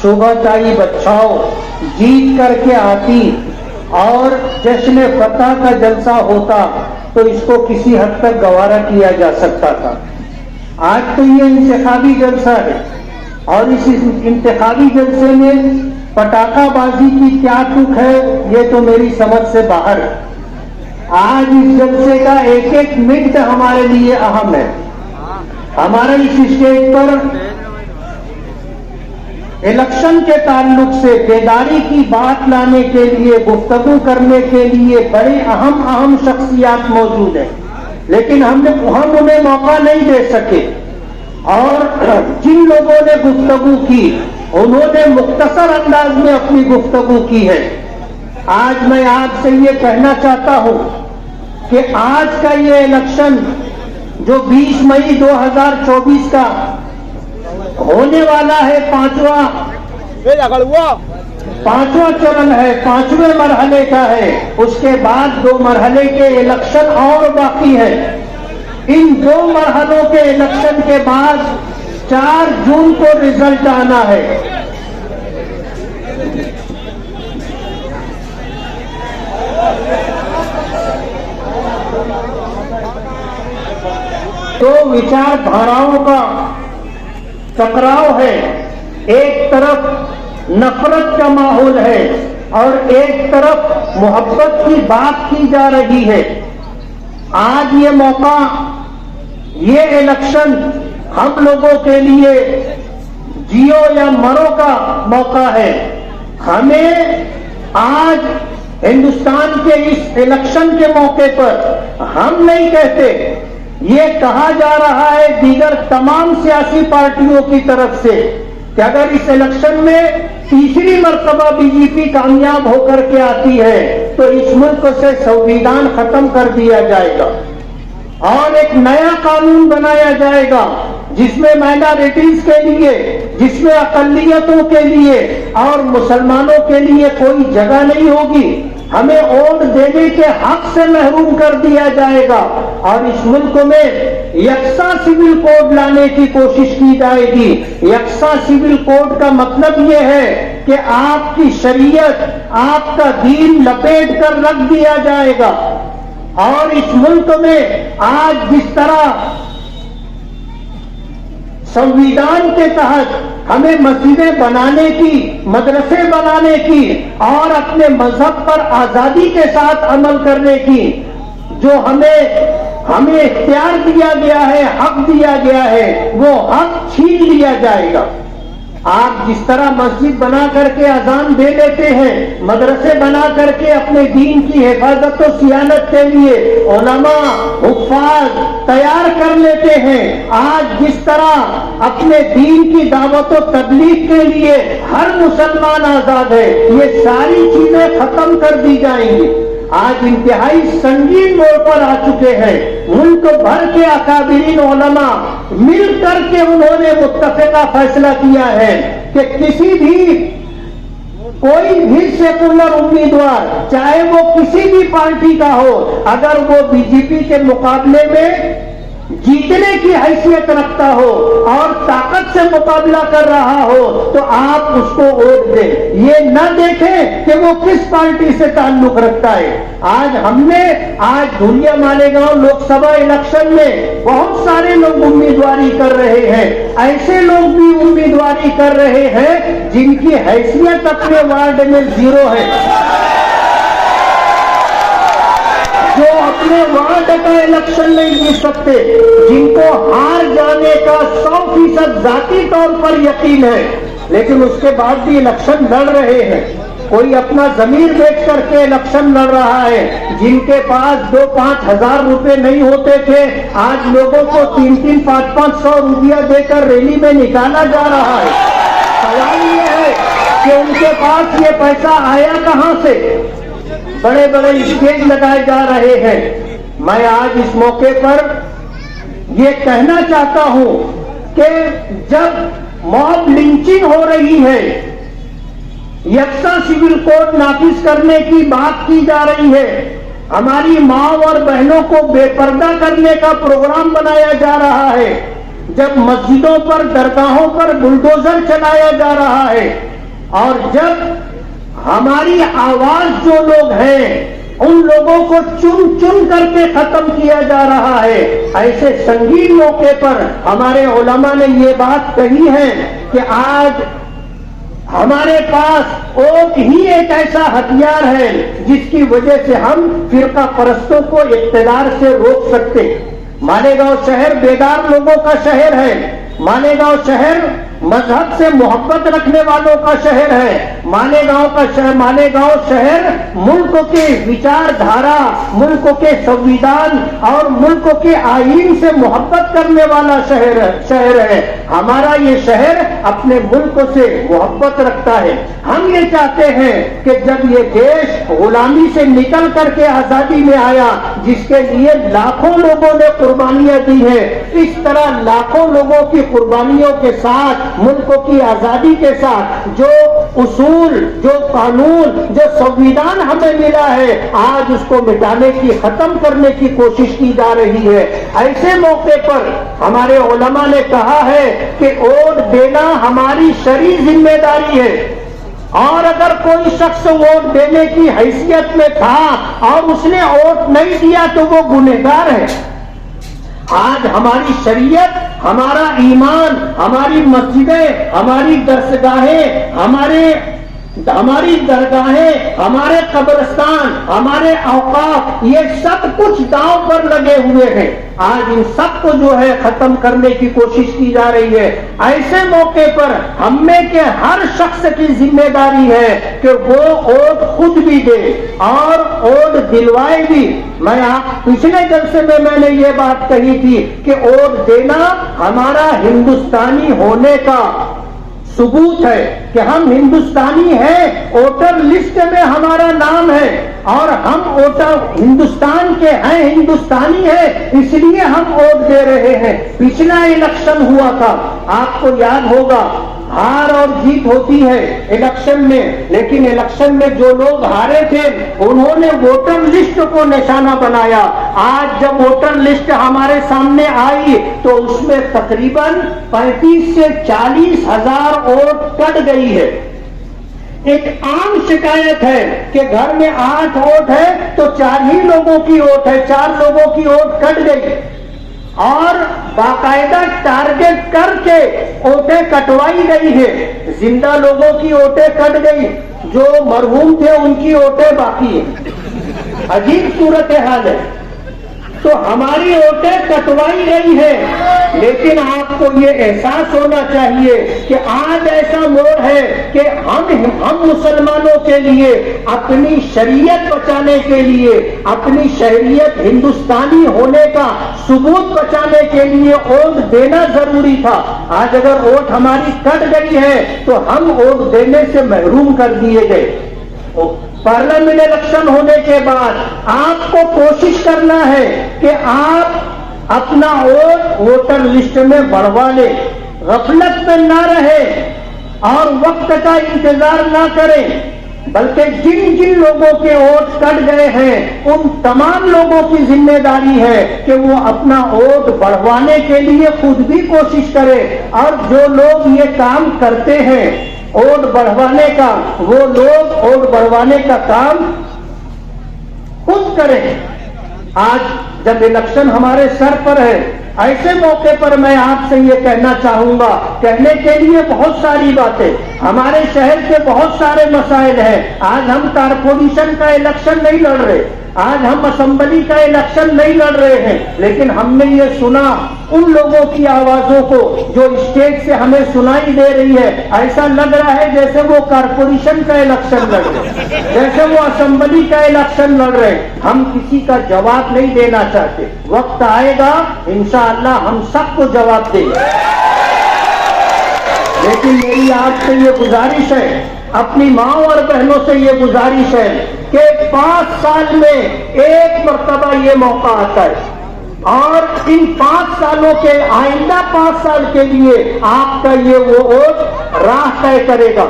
शोभाताई बच्चाओं जीत करके आती और जश्न फतह का जलसा होता तो इसको किसी हद तक गवारा किया जा सकता था। आज तो ये इंतखाबी जलसा है और इस इंतखाबी जलसे में पटाखाबाजी की क्या तुक है ये तो मेरी समझ से बाहर है। आज इस जलसे का एक एक मिनट हमारे लिए अहम है। हमारे इस स्टेज पर इलेक्शन के ताल्लुक से बेदारी की बात लाने के लिए, गुफ्तगू करने के लिए बड़े अहम शख्सियात मौजूद हैं, लेकिन हम उन्हें मौका नहीं दे सके और जिन लोगों ने गुफ्तगू की उन्होंने मुख्तसर अंदाज में अपनी गुफ्तगू की है। आज मैं आपसे ये कहना चाहता हूं कि आज का ये इलेक्शन जो 20 मई 2024 का होने वाला है, पांचवा चरण है, 5वें मरहले का है, उसके बाद 2 मरहले के इलेक्शन और बाकी है। इन 2 मरहलों के इलेक्शन के बाद 4 जून को रिजल्ट आना है। तो विचारधाराओं का टकराव है, एक तरफ नफरत का माहौल है और एक तरफ मोहब्बत की बात की जा रही है। आज ये मौका, ये इलेक्शन हम लोगों के लिए जियो या मरो का मौका है। हमें आज हिंदुस्तान के इस इलेक्शन के मौके पर हम नहीं कहते, ये कहा जा रहा है दीगर तमाम सियासी पार्टियों की तरफ से कि अगर इस इलेक्शन में तीसरी मर्तबा बीजेपी कामयाब होकर के आती है तो इस मुल्क से संविधान खत्म कर दिया जाएगा और एक नया कानून बनाया जाएगा जिसमें माइनॉरिटीज के लिए, जिसमें अकलियतों के लिए और मुसलमानों के लिए कोई जगह नहीं होगी। हमें वोट देने के हक से महरूम कर दिया जाएगा और इस मुल्क में यकसा सिविल कोड लाने की कोशिश की जाएगी। यकसा सिविल कोड का मतलब यह है कि आपकी शरीयत, आपका दीन लपेट कर रख दिया जाएगा और इस मुल्क में आज जिस तरह संविधान के तहत हमें मस्जिदें बनाने की, मदरसे बनाने की और अपने मजहब पर आजादी के साथ अमल करने की जो हमें इख्तियार दिया गया है, हक दिया गया है, वो हक छीन लिया जाएगा। आप जिस तरह मस्जिद बना करके अजान दे लेते हैं, मदरसे बना करके अपने दीन की हिफाजत और सियानत के लिए उलमा, हुफ्फाज तैयार कर लेते हैं, आज जिस तरह अपने दीन की दावत और तबलीग के लिए हर मुसलमान आजाद है, ये सारी चीजें खत्म कर दी जाएंगी। आज इंतहाई संगीन मोड़ पर आ चुके हैं। मुल्क भर के अकाबिरीन उलमा मिल करके उन्होंने मुत्तफिका फैसला किया है कि किसी भी कोई भी सेकुलर उम्मीदवार, चाहे वो किसी भी पार्टी का हो, अगर वो बीजेपी के मुकाबले में जीतने की हैसियत रखता हो और ताकत से मुकाबला कर रहा हो तो आप उसको वोट दें। ये न देखें कि वो किस पार्टी से ताल्लुक रखता है। आज धुलिया मालेगांव लोकसभा इलेक्शन में बहुत सारे लोग उम्मीदवारी कर रहे हैं। ऐसे लोग भी उम्मीदवारी कर रहे हैं जिनकी हैसियत अपने वार्ड में 0 है, जो अपने वार्ड का इलेक्शन नहीं जीत सकते, जिनको हार जाने का 100% जाती तौर पर यकीन है, लेकिन उसके बाद भी इलेक्शन लड़ रहे हैं। कोई अपना जमीर बेच करके इलेक्शन लड़ रहा है। जिनके पास 2-5 हजार रुपए नहीं होते थे, आज लोगों को 3-3, 5-500 रुपया देकर रैली में निकाला जा रहा है। सवाल ये है कि उनके पास ये पैसा आया कहां से? बड़े बड़े स्टेज लगाए जा रहे हैं। मैं आज इस मौके पर ये कहना चाहता हूं कि जब मॉब लिंचिंग हो रही है, यकसा सिविल कोड नाफिज करने की बात की जा रही है, हमारी माँ और बहनों को बेपर्दा करने का प्रोग्राम बनाया जा रहा है, जब मस्जिदों पर, दरगाहों पर बुलडोजर चलाया जा रहा है, اور جب ہماری آواز جو لوگ ہیں ان لوگوں کو چن چن کر کے ختم کیا جا رہا ہے، ایسے سنگین موقع پر ہمارے علماء نے یہ بات کہی ہے کہ آج ہمارے پاس ووٹ ہی ایک ایسا ہتھیار ہے جس کی وجہ سے ہم فرقہ پرستوں کو اقتدار سے روک سکتے۔ مالیگاؤں شہر بیدار لوگوں کا شہر ہے، مالیگاؤں شہر مذہب سے محبت رکھنے والوں کا شہر ہے، مالیگاؤں شہر ملک کے وچار دھارا، ملک کے سنویدھان اور ملک کے آئین سے محبت کرنے والا شہر ہے۔ ہمارا یہ شہر اپنے ملک سے محبت رکھتا ہے۔ ہم یہ چاہتے ہیں کہ جب یہ دیش غلامی سے نکل کر کے آزادی میں آیا، جس کے لیے لاکھوں لوگوں نے قربانیاں دی ہیں، اس طرح لاکھوں لوگوں کی قربانیوں کے ساتھ، ملک کی آزادی کے ساتھ جو اصول، جو قانون، جو سنویدھان ہمیں ملا ہے، آج اس کو مٹانے کی، ختم کرنے کی کوشش کی جا رہی ہے۔ ایسے موقع پر ہمارے علماء نے کہا ہے کہ ووٹ دینا ہماری شرعی ذمہ داری ہے، اور اگر کوئی شخص ووٹ دینے کی حیثیت میں تھا اور اس نے ووٹ نہیں دیا تو وہ گنہگار ہے۔ آج ہماری شریعت، ہمارا ایمان، ہماری مسجدیں، ہماری درسگاہیں، ہماری درگاہیں، ہمارے قبرستان، ہمارے اوقاف، یہ سب کچھ داؤ پر لگے ہوئے ہیں۔ آج ان سب کو جو ہے ختم کرنے کی کوشش کی جا رہی ہے۔ ایسے موقع پر ہم میں کے ہر شخص کی ذمہ داری ہے کہ وہ ووٹ خود بھی دے اور ووٹ دلوائے بھی۔ پچھلے جلسے میں نے یہ بات کہی تھی کہ ووٹ دینا ہمارا ہندوستانی ہونے کا ثبوت ہے کہ ہم ہندوستانی ہیں، ووٹر لسٹ میں ہمارا نام ہے اور ہم ووٹر ہندوستان کے ہیں، ہندوستانی ہیں، اس لیے ہم ووٹ دے رہے ہیں۔ پچھلا الیکشن ہوا تھا، آپ کو یاد ہوگا، ہار اور جیت ہوتی ہے الیکشن میں، لیکن الیکشن میں جو لوگ ہارے تھے انہوں نے ووٹر لسٹ کو نشانہ بنایا۔ آج جب ووٹر لسٹ ہمارے سامنے آئی تو اس میں تقریباً 35 سے 40 ہزار ووٹ کٹ گئی ہے۔ ایک عام شکایت ہے کہ گھر میں 8 ووٹ ہے تو 4 ہی لوگوں کی ووٹ ہے، 4 لوگوں کی ووٹ کٹ گئی، اور باقاعدہ ٹارگٹ کر کے ووٹیں کٹوائی گئی ہے۔ زندہ لوگوں کی ووٹیں کٹ گئی، جو مرحوم تھے ان کی ووٹیں باقی ہیں۔ عجیب صورتحال ہے۔ تو ہماری ووٹیں کٹوائی گئی ہے، لیکن آپ کو یہ احساس ہونا چاہیے کہ آج ایسا موڑ ہے کہ ہم مسلمانوں کے لیے اپنی شریعت بچانے کے لیے، اپنی شہریت ہندوستانی ہونے کا ثبوت بچانے کے لیے ووٹ دینا ضروری تھا۔ آج اگر ووٹ ہماری کٹ گئی ہے تو ہم ووٹ دینے سے محروم کر دیے گئے۔ پارلیمنٹ الیکشن ہونے کے بعد آپ کو کوشش کرنا ہے کہ آپ اپنا ووٹ ووٹر لسٹ میں بڑھوا لیں، غفلت میں نہ رہے اور وقت کا انتظار نہ کریں، بلکہ جن لوگوں کے ووٹ کٹ گئے ہیں ان تمام لوگوں کی ذمہ داری ہے کہ وہ اپنا ووٹ بڑھوانے کے لیے خود بھی کوشش کرے، اور جو لوگ یہ کام کرتے ہیں ووٹ بڑھوانے کا، وہ لوگ ووٹ بڑھوانے کا کام خود کریں۔ آج جب الیکشن ہمارے سر پر ہے، ایسے موقع پر میں آپ سے یہ کہنا چاہوں گا، کہنے کے لیے بہت ساری باتیں، ہمارے شہر کے بہت سارے مسائل ہیں۔ آج ہم کارپوریشن کا الیکشن نہیں لڑ رہے، آج ہم اسمبلی کا الیکشن نہیں لڑ رہے ہیں، لیکن ہم نے یہ سنا ان لوگوں کی آوازوں کو جو اسٹیج سے ہمیں سنائی دے رہی ہے، ایسا لگ رہا ہے جیسے وہ کارپوریشن کا الیکشن لڑ رہے، جیسے وہ اسمبلی کا الیکشن لڑ رہے۔ ہم کسی کا جواب نہیں دینا چاہتے، وقت آئے گا انشاءاللہ ہم سب کو جواب دیں گے، لیکن میری آپ سے یہ گزارش ہے، اپنی ماں اور بہنوں سے یہ گزارش ہے کہ 5 سال میں ایک مرتبہ یہ موقع آتا ہے، اور ان 5 سالوں کے آئندہ 5 سال کے لیے آپ کا یہ وہ ووٹ راہ طے کرے گا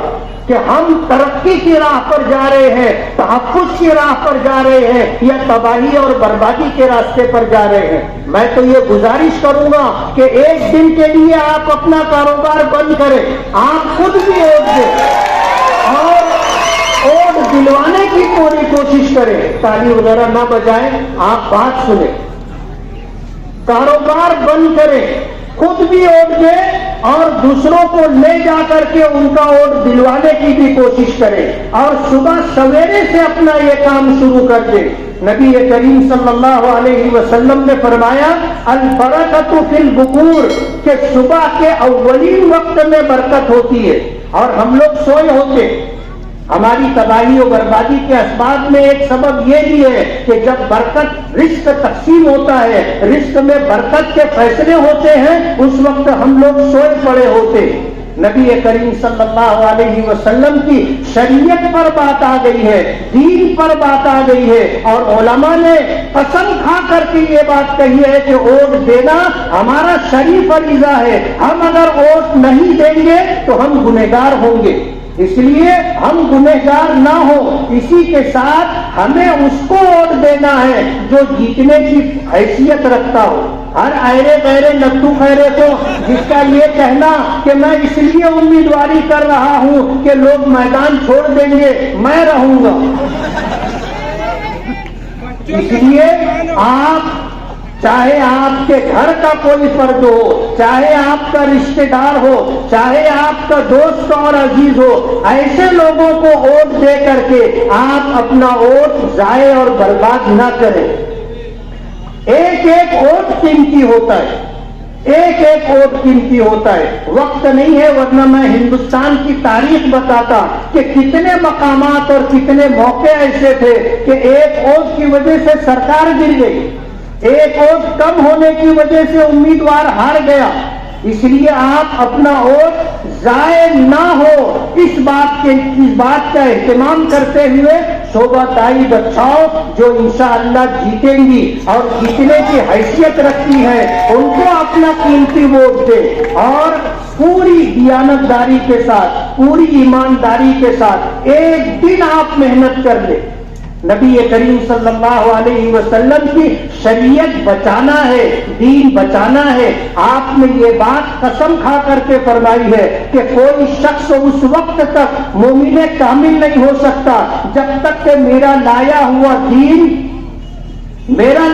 کہ ہم ترقی کی راہ پر جا رہے ہیں، تحفظ کی راہ پر جا رہے ہیں، یا تباہی اور بربادی کے راستے پر جا رہے ہیں۔ میں تو یہ گزارش کروں گا کہ ایک دن کے لیے آپ اپنا کاروبار بند کریں، آپ خود بھی ووٹ دیں۔ کریں, تالی وغیرہ نہ بجائیں, آپ بات سنیں, کاروبار بند کریں, خود بھی ووٹ دیں اور دوسروں کو لے جا کر کے ان کا ووٹ دلوانے کی بھی کوشش کریں, اور صبح سویرے سے اپنا یہ کام شروع کر دیں. نبی کریم صلی اللہ علیہ وسلم نے فرمایا البرکۃ فی البکور, کہ صبح کے اولین وقت میں برکت ہوتی ہے. اور ہم لوگ سوئے ہوتے, ہماری تباہی و بربادی کے اسباب میں ایک سبب یہ بھی ہے کہ جب برکت رزق تقسیم ہوتا ہے, رزق میں برکت کے فیصلے ہوتے ہیں, اس وقت ہم لوگ سوئے پڑے ہوتے. نبی کریم صلی اللہ علیہ وسلم کی شریعت پر بات آ گئی ہے, دین پر بات آ گئی ہے, اور علماء نے قسم کھا کر کے یہ بات کہی ہے کہ ووٹ دینا ہمارا شریف فریضہ ہے. ہم اگر ووٹ نہیں دیں گے تو ہم گنہگار ہوں گے, اس لیے ہم گنہگار نہ ہو. اسی کے ساتھ ہمیں اس کو ووٹ دینا ہے جو جیتنے کی حیثیت رکھتا ہو. ہر ایرے غیرے نتو خیرے کو جس کا یہ کہنا کہ میں اس لیے امیدواری کر رہا ہوں کہ لوگ میدان چھوڑ دیں گے, میں رہوں گا. اس لیے آپ, چاہے آپ کے گھر کا کوئی فرد ہو, چاہے آپ کا رشتہ دار ہو, چاہے آپ کا دوست اور عزیز ہو, ایسے لوگوں کو ووٹ دے کر کے آپ اپنا ووٹ ضائع اور برباد نہ کریں. ایک ایک ووٹ قیمتی ہوتا ہے, ایک ایک ووٹ قیمتی ہوتا ہے. وقت نہیں ہے ورنہ میں ہندوستان کی تاریخ بتاتا کہ کتنے مقامات اور کتنے موقع ایسے تھے کہ ایک ووٹ کی وجہ سے سرکار گر گئی, ایک ووٹ کم ہونے کی وجہ سے امیدوار ہار گیا. اس لیے آپ اپنا ووٹ ضائع نہ ہو, اس بات کا اہتمام کرتے ہوئے صوبائی بچاؤ جو انشاءاللہ جیتیں گی اور جیتنے کی حیثیت رکھتی ہے ان کو اپنا قیمتی ووٹ دے, اور پوری دیانتداری کے ساتھ, پوری ایمانداری کے ساتھ ایک دن آپ محنت کر لیں. نبی کریم صلی اللہ علیہ وسلم کی شریعت بچانا ہے, دین بچانا ہے. آپ نے یہ بات قسم کھا کر کے فرمائی ہے کہ کوئی شخص اس وقت تک مومن کامل نہیں ہو سکتا جب تک کہ میرا لایا ہوا دین, میرے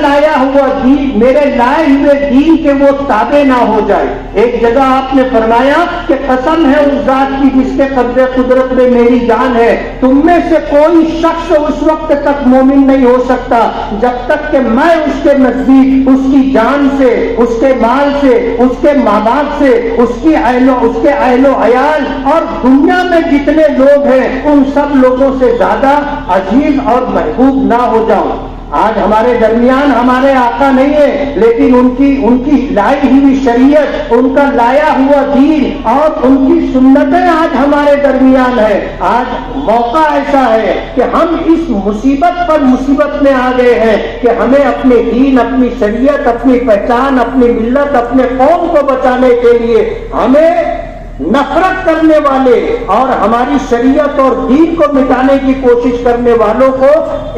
لائے ہوئے دین کے وہ تابع نہ ہو جائے. ایک جگہ آپ نے فرمایا کہ قسم ہے اس ذات کی جس کے قبضے قدرت میں میری جان ہے, تم میں سے کوئی شخص اس وقت تک مومن نہیں ہو سکتا جب تک کہ میں اس کے نزدیک اس کی جان سے, اس کے مال سے, اس کے ماں باپ سے, اس کے اہل و عیال اور دنیا میں جتنے لوگ ہیں ان سب لوگوں سے زیادہ عزیز اور محبوب نہ ہو جاؤں. آج ہمارے درمیان ہمارے آقا نہیں ہے, لیکن ان کی لائی ہوئی شریعت, ان کا لایا ہوا دین اور ان کی سنتیں آج ہمارے درمیان ہے. آج موقع ایسا ہے کہ ہم اس مصیبت پر مصیبت میں آ گئے ہیں کہ ہمیں اپنے دین, اپنی شریعت, اپنی پہچان, اپنی ملت, اپنے قوم کو بچانے کے لیے ہمیں نفرت کرنے والے اور ہماری شریعت اور دین کو مٹانے کی کوشش کرنے والوں کو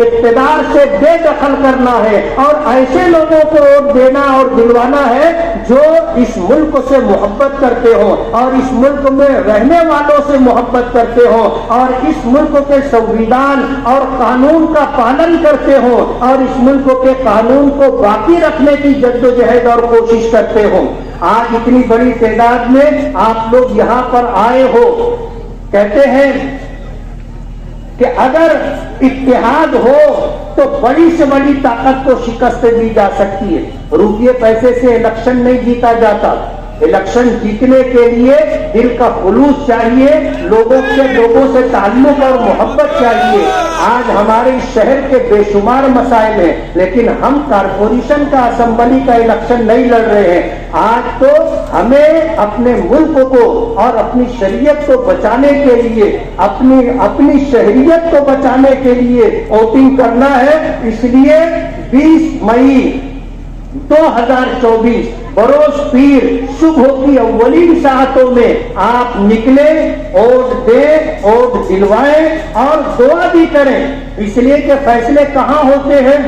اقتدار سے بے دخل کرنا ہے, اور ایسے لوگوں کو ووٹ دینا اور دلوانا ہے جو اس ملک سے محبت کرتے ہوں اور اس ملک میں رہنے والوں سے محبت کرتے ہوں اور اس ملک کے سنویدھان اور قانون کا پالن کرتے ہوں اور اس ملک کے قانون کو باقی رکھنے کی جدوجہد اور کوشش کرتے ہوں. آج اتنی بڑی تعداد میں آپ لوگ یہاں پر آئے ہو, کہتے ہیں کہ اگر اتحاد ہو تو بڑی سے بڑی طاقت کو شکست دی جا سکتی ہے. روپیے پیسے سے الیکشن نہیں جیتا جاتا, الیکشن جیتنے کے لیے دل کا خلوص چاہیے, لوگوں سے تعلق اور محبت چاہیے. آج ہمارے شہر کے بے شمار مسائل ہیں, لیکن ہم کارپوریشن کا, اسمبلی کا الیکشن نہیں لڑ رہے ہیں. آج تو ہمیں اپنے ملک کو اور اپنی شریعت کو بچانے کے لیے, اپنی شہریت کو بچانے کے لیے ووٹنگ کرنا ہے. اس لیے 20 مئی 2024 بروز پیر صبح کی اولین ساعتوں میں آپ نکلیں, ووٹ دیں, ووٹ دلوائیں اور دعا بھی کریں. اس لیے کہ فیصلے کہاں ہوتے ہیں؟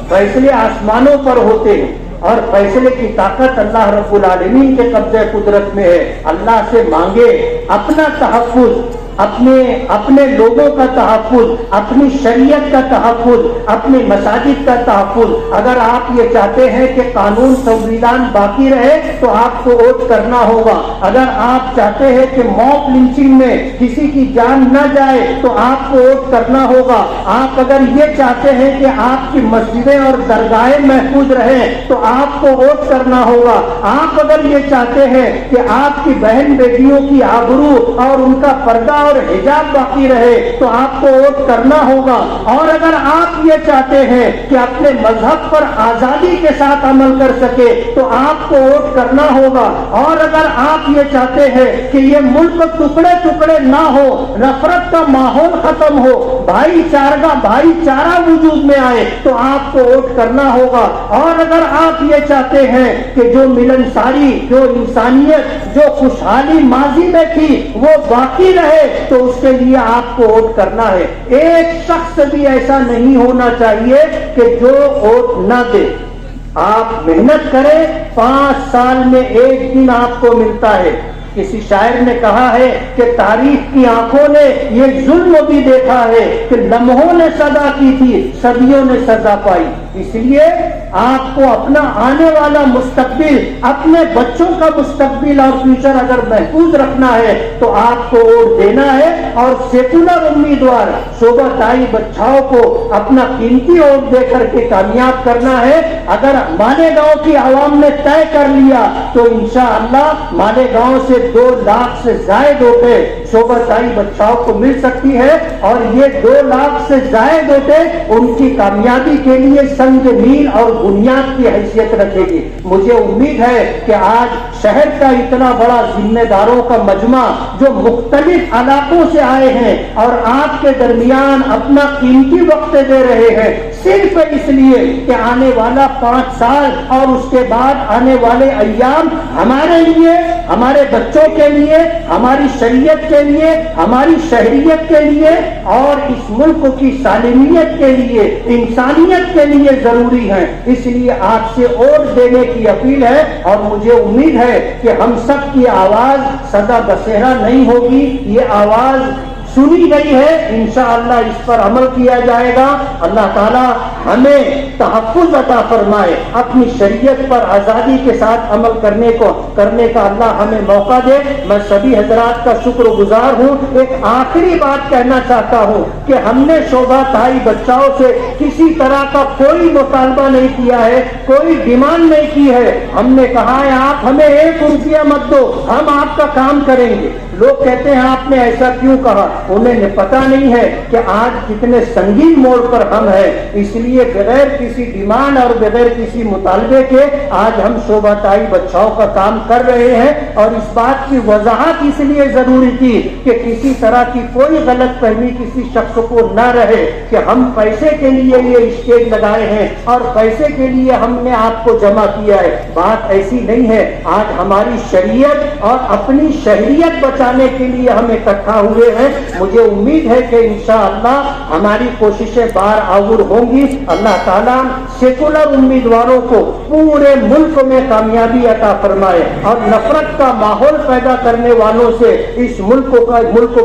فیصلے آسمانوں پر ہوتے ہیں, اور فیصلے کی طاقت اللہ رب العالمین کے قبضے قدرت میں ہے. اللہ سے مانگے اپنا تحفظ, अपने लोगों का तहफ़्फ़ुज़, अपनी शरीयत का तहफ़्फ़ुज़, अपने मसाजिद का तहफ़्फ़ुज़। अगर आप ये चाहते हैं कि कानून संविधान बाकी रहे तो आपको वोट करना होगा। अगर आप चाहते हैं कि मॉब लिंचिंग में किसी की जान न जाए तो आपको वोट करना होगा। आप अगर ये चाहते हैं कि आपकी मस्जिदें और दरगाहें महफूज रहें तो आपको वोट करना होगा। आप अगर ये चाहते हैं कि आपकी बहन बेटियों की आबरू और उनका पर्दा और हिजाब बाकी रहे तो आपको वोट करना होगा। और अगर आप ये चाहते हैं कि अपने मजहब पर आजादी के साथ अमल कर सके तो आपको वोट करना होगा। और अगर आप ये चाहते हैं कि ये मुल्क टुकड़े टुकड़े ना हो, नफरत का माहौल खत्म हो, भाईचारा वजूद में आए तो आपको वोट करना होगा। और अगर आप ये चाहते हैं कि जो मिलनसारी, जो इंसानियत, जो खुशहाली माजी में थी वो बाकी रहे तो उसके लिए आपको वोट करना है। एक शख्स भी ऐसा नहीं होना चाहिए कि जो वोट न दे। आप मेहनत करें, 5 साल में एक दिन आपको मिलता है। किसी शायर ने कहा है कि तारीख की आंखों ने ये जुल्म भी देखा है कि लम्हों ने सजा की थी, सदियों ने सजा पाई। इसलिए आपको अपना आने वाला मुस्तकबिल, अपने बच्चों का मुस्तकबिल और फ्यूचर अगर महफूज रखना है तो आपको वोट देना है। और सेकुलर उम्मीदवार शोभा ताई बच्चाओं को अपना कीमती वोट देकर के कामयाब करना है। अगर मालेगांव की आवाम ने तय कर लिया तो इंशाअल्लाह मालेगांव से 2 लाख से ज्यादा वोटें शोभा ताई बच्चाओं को मिल सकती है। और ये 2 लाख से ज्यादा वोटें उनकी कामयाबी के लिए संग मील और बुनियाद की हैसियत रखेगी। मुझे उम्मीद है कि आज शहर का इतना बड़ा जिम्मेदारों का मजमा जो मुख्तलिफ इलाकों से आए हैं और आपके दरमियान अपना कीमती वक्त दे रहे हैं सिर्फ इसलिए कि आने वाला 5 साल और उसके बाद आने वाले अय्याम हमारे लिए, हमारे बच्चों के लिए, हमारी शरीयत के लिए, हमारी शहरियत के लिए और इस मुल्क की सालिमियत के लिए, इंसानियत के लिए जरूरी है। इसलिए आपसे वोट देने की अपील है। और मुझे उम्मीद है कि हम सब की आवाज सदा बसेरा नहीं होगी, ये आवाज सुनी गई है। इंशाअल्लाह इस पर अमल किया जाएगा। अल्लाह ताला हमें तहफ़्फ़ुज़ अता फरमाए, अपनी शरीयत पर आज़ादी के साथ अमल करने का अल्लाह हमें मौका दे। मैं सभी हजरात का शुक्रगुजार हूँ। एक आखिरी बात कहना चाहता हूँ कि हमने शोभा ताई बच्चाओं से किसी तरह का कोई मुतालबा नहीं किया है, कोई डिमांड नहीं की है। हमने कहा है आप हमें 1 रुपया मत दो, हम आपका काम करेंगे। लोग कहते हैं आपने ऐसा क्यों कहा? उन्हें पता नहीं है कि आज कितने संगीन मोड़ पर हम हैं। इसलिए बगैर किसी डिमांड और बगैर किसी मुतालबे के आज हम शोभा ताई बच्चाओं का काम कर रहे हैं। और इस बात की वजाहत इसलिए जरूरी थी कि किसी तरह की कोई गलत फहमी किसी शख्स को न रहे कि हम पैसे के लिए ये स्टेज लगाए हैं और पैसे के लिए हमने आपको जमा किया है। बात ऐसी नहीं है। आज हमारी शरीयत और अपनी शहरियत बचाने के लिए हम इकट्ठा हुए हैं। मुझे उम्मीद है कि इंशाअल्लाह हमारी कोशिशें बार आउर होंगी। अल्लाह ताला सेकुलर उम्मीदवारों को पूरे मुल्क में कामयाबी अता फरमाए और नफरत का माहौल पैदा करने वालों से इस मुल्क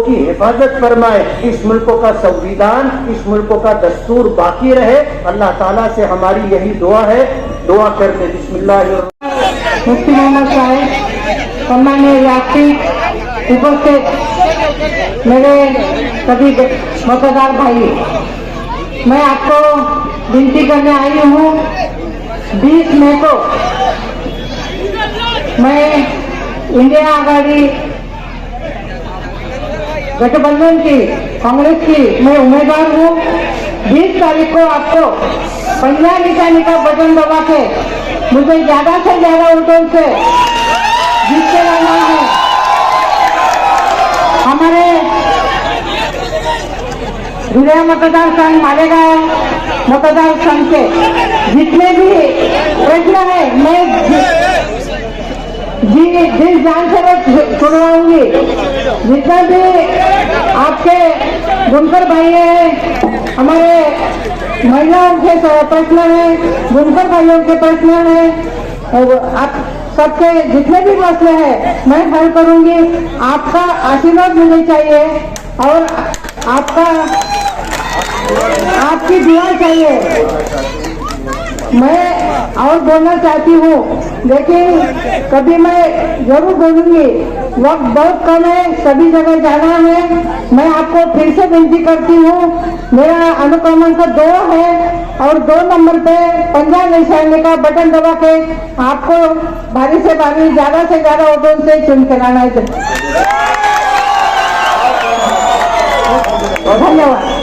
की हिफाजत फरमाए। इस मुल्क का संविधान, इस मुल्क का दस्तूर बाकी रहे। अल्लाह ताला से हमारी यही दुआ है। दुआ करते बिस्मिल्लाह। मुफ्ती मोहम्मद साहब, सम्मानीय यात्री, उपस्थित मेरे सभी मतदार भाई, मैं आपको विनती करने आई हूँ 20 मई को मैं इंडिया आघाड़ी गठबंधन की, कांग्रेस की मैं उम्मीदवार हूँ। 20 तारीख को आपको 15 निशानी का बटन दबा के मुझे ज्यादा से ज्यादा वोटों से जीत के लाना है। हमारे दुनिया मतदार संघ मालेगांव मतदार संघ के जितने भी प्रश्न है मैं दिल जान से सुनवाऊंगी। जितना भी आपके बुनकर भाई हैं, हमारे महिलाओं के प्रश्न है, बुनकर भाइयों के प्रश्न है, आप सबके जितने भी मसले हैं मैं हल करूंगी। आपका आशीर्वाद मुझे चाहिए। और आपकी दुआ चाहिए। मैं और बोलना चाहती हूँ, लेकिन कभी मैं जरूर बोलूंगी। वक्त बहुत कम है, सभी जगह जाना है। मैं आपको फिर से विनती करती हूँ, मेरा अनुक्रमांक 2 है और 2 नंबर पे पंजा निशाने का बटन दबा के आपको भारी से भारी, ज्यादा से ज्यादा वोटों से चुन के लाना है। धन्यवाद।